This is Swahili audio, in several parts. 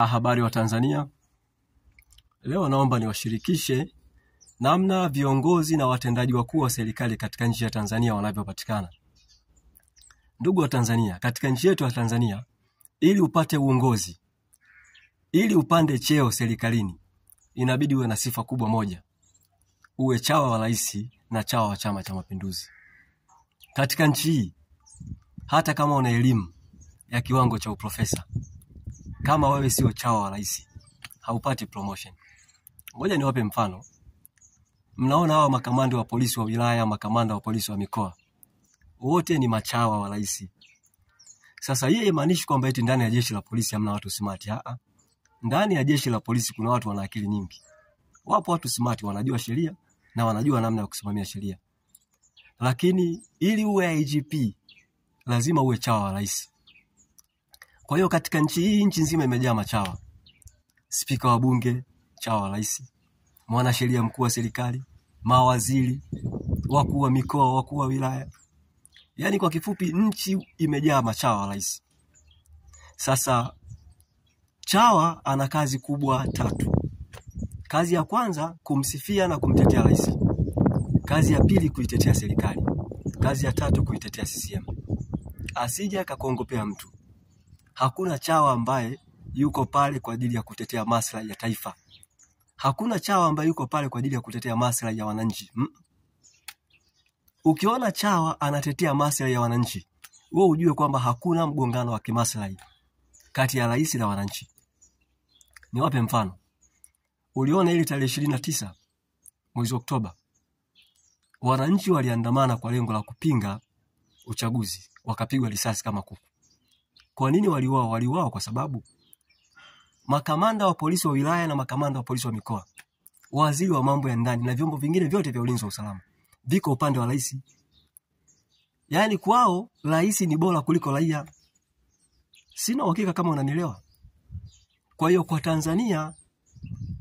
Habari wa Tanzania. Leo naomba niwashirikishe namna viongozi na watendaji wakuu wa serikali katika nchi ya Tanzania wanavyopatikana. Ndugu wa Tanzania, katika nchi yetu ya Tanzania, ili upate uongozi, ili upande cheo serikalini, inabidi uwe na sifa kubwa moja. Uwe chawa wa rais na chawa wa Chama cha Mapinduzi. Katika nchi hii, hata kama una elimu ya kiwango cha uprofesa, kama wewe sio chawa wa rais, haupati promotion. Ngoja niwape mfano. Mnaona hawa makamanda wa polisi wa wilaya, makamanda wa polisi wa mikoa, wote ni machawa wa rais. Sasa hii haimaanishi kwamba eti ndani ya jeshi la polisi hamna watu smart. Ndani ya jeshi la polisi kuna watu wana akili nyingi. Wapo watu smart, wanajua sheria na wanajua namna ya kusimamia sheria. Lakini ili uwe IGP lazima uwe chawa wa rais. Kwa hiyo katika nchi hii, nchi nzima imejaa machawa. Spika wa bunge, chawa wa rais. Mwanasheria mkuu wa serikali, mawaziri, wakuu wa mikoa, wakuu wa wilaya. Yaani kwa kifupi nchi imejaa machawa wa rais. Sasa chawa ana kazi kubwa 3. Kazi ya kwanza kumsifia na kumtetea rais. Kazi ya pili kuitetea serikali. Kazi ya 3 kuitetea CCM. Asije akakongopea mtu. Hakuna chawa ambaye yuko pale kwa ajili ya kutetea maslahi ya taifa. Hakuna chawa ambaye yuko pale kwa ajili ya kutetea maslahi ya wananchi. Ukiona chawa anatetea maslahi ya wananchi, wewe ujue kwamba hakuna mgongano wa kimaslahi kati ya rais na wananchi. Niwape mfano. Uliona ile tarehe 29 mwezi Oktoba, wananchi waliandamana kwa lengo la kupinga uchaguzi, wakapigwa risasi kama kuku. Kwa nini waliuawa? Waliuawa kwa sababu makamanda wa polisi wa wilaya na makamanda wa polisi wa mikoa, waziri wa mambo ya ndani na vyombo vingine vyote vya ulinzi wa usalama viko upande wa rais. Yaani kwao rais ni bora kuliko raia. Sina uhakika kama unanielewa. Kwa hiyo kwa Tanzania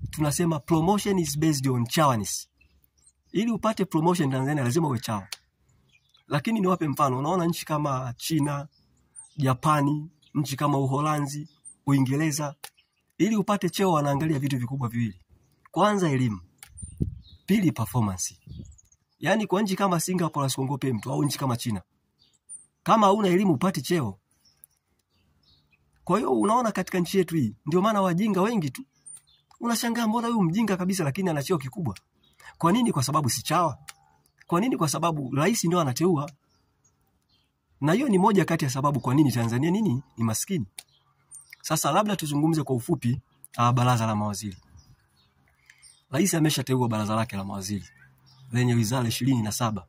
tunasema promotion is based on chawaness. Ili upate promotion Tanzania lazima uwe chawa. Lakini niwape mfano. Unaona nchi kama China, Japani, nchi kama Uholanzi, Uingereza, ili upate cheo wanaangalia vitu vikubwa viwili. Kwanza elimu, pili performance. Yaani kwa nchi kama Singapore asiongope mtu, au nchi kama China, kama huna elimu upate cheo. Kwa hiyo unaona katika nchi yetu hii ndio maana wajinga wengi tu. Unashangaa mbona huyu mjinga kabisa lakini ana cheo kikubwa. Kwa nini? Kwa sababu si chawa. Kwa nini? Kwa sababu rais ndio anateua. Na hiyo ni moja kati ya sababu kwa nini Tanzania ni maskini. Sasa labda tuzungumze kwa ufupi baraza la mawaziri. Rais ameshateua baraza lake la mawaziri lenye wizara 27.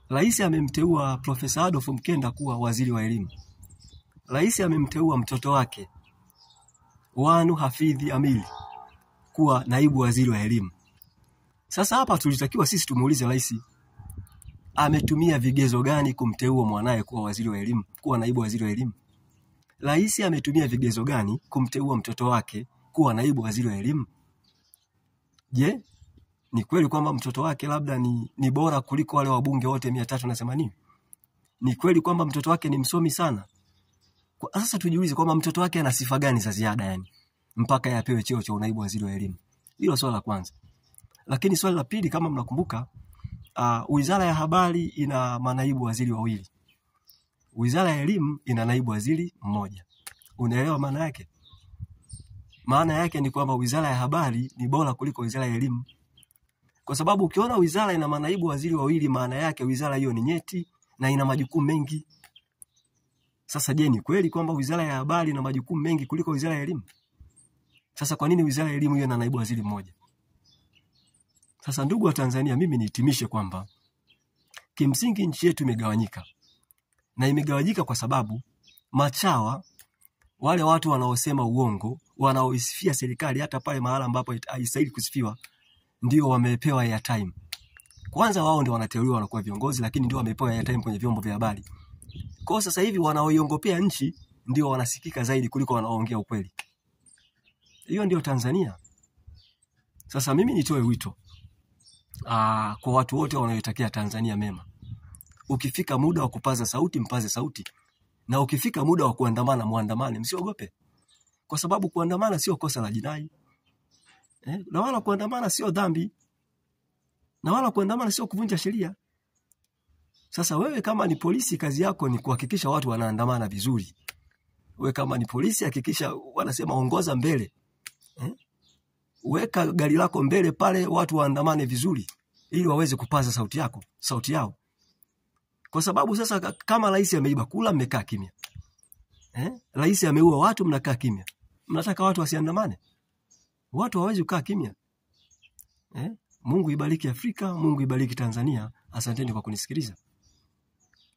Rais amemteua Profesa Adolf Mkenda kuwa waziri wa elimu. Rais amemteua mtoto wake Wanu Hafidhi Amili kuwa naibu waziri wa elimu. Sasa hapa tulitakiwa sisi tumuulize rais ametumia vigezo gani kumteua mwanae kuwa waziri wa elimu, kuwa naibu waziri wa elimu? Rais ametumia vigezo gani kumteua mtoto wake kuwa naibu waziri wa elimu? Je, ni kweli kwamba mtoto wake labda ni bora kuliko wale wabunge wote 380? Ni kweli kwamba mtoto wake ni msomi sana? Sasa tujiulize kwamba mtoto wake ana sifa gani za ziada yani mpaka yapewe cheo cha naibu waziri wa elimu? Hilo swali la kwanza. Lakini swali la pili, kama mnakumbuka, wizara ya habari ina manaibu waziri wawili. Wizara ya elimu ina naibu waziri mmoja. Unaelewa maana yake? Maana yake ni kwamba wizara ya habari ni bora kuliko wizara ya elimu. Kwa sababu ukiona wizara ina manaibu waziri wawili, maana yake wizara hiyo ni nyeti na ina majukumu mengi. Sasa je, ni kweli kwamba wizara ya habari ina majukumu mengi kuliko wizara ya elimu? Sasa kwa nini wizara ya elimu hiyo ina naibu waziri mmoja? Sasa ndugu wa Tanzania, mimi nihitimishe kwamba kimsingi nchi yetu imegawanyika. Na imegawanyika kwa sababu machawa, wale watu wanaosema uongo, wanaoisifia serikali hata pale mahala ambapo haistahili kusifiwa, ndio wamepewa airtime. Kwanza wao ndio wanateuliwa wanakuwa viongozi, lakini ndio wamepewa airtime kwenye vyombo vya habari. Kwa sasa hivi wanaoiongopea nchi ndio wanasikika zaidi kuliko wanaoongea ukweli. Hiyo ndio Tanzania. Sasa mimi nitoe wito kwa watu wote wanaoitakia Tanzania mema. Ukifika muda wa kupaza sauti, mpaze sauti. Na ukifika muda wa kuandamana, muandamane, msiogope. kwa sababu kuandamana sio kosa la jinai. Na wala kuandamana sio dhambi. Na wala kuandamana sio kuvunja sheria. Sasa wewe kama ni polisi, kazi yako ni kuhakikisha watu wanaandamana vizuri. Wewe kama ni polisi, hakikisha wanasema ongoza mbele. Weka gari lako mbele pale, watu waandamane vizuri ili waweze kupaza sauti yao. Kwa sababu sasa kama rais ameiba kula, mmekaa kimya. Rais ameua watu, mnakaa kimya. Mnataka watu wasiandamane? Watu hawawezi kukaa kimya. Mungu ibariki Afrika, Mungu ibariki Tanzania. Asanteni kwa kunisikiliza.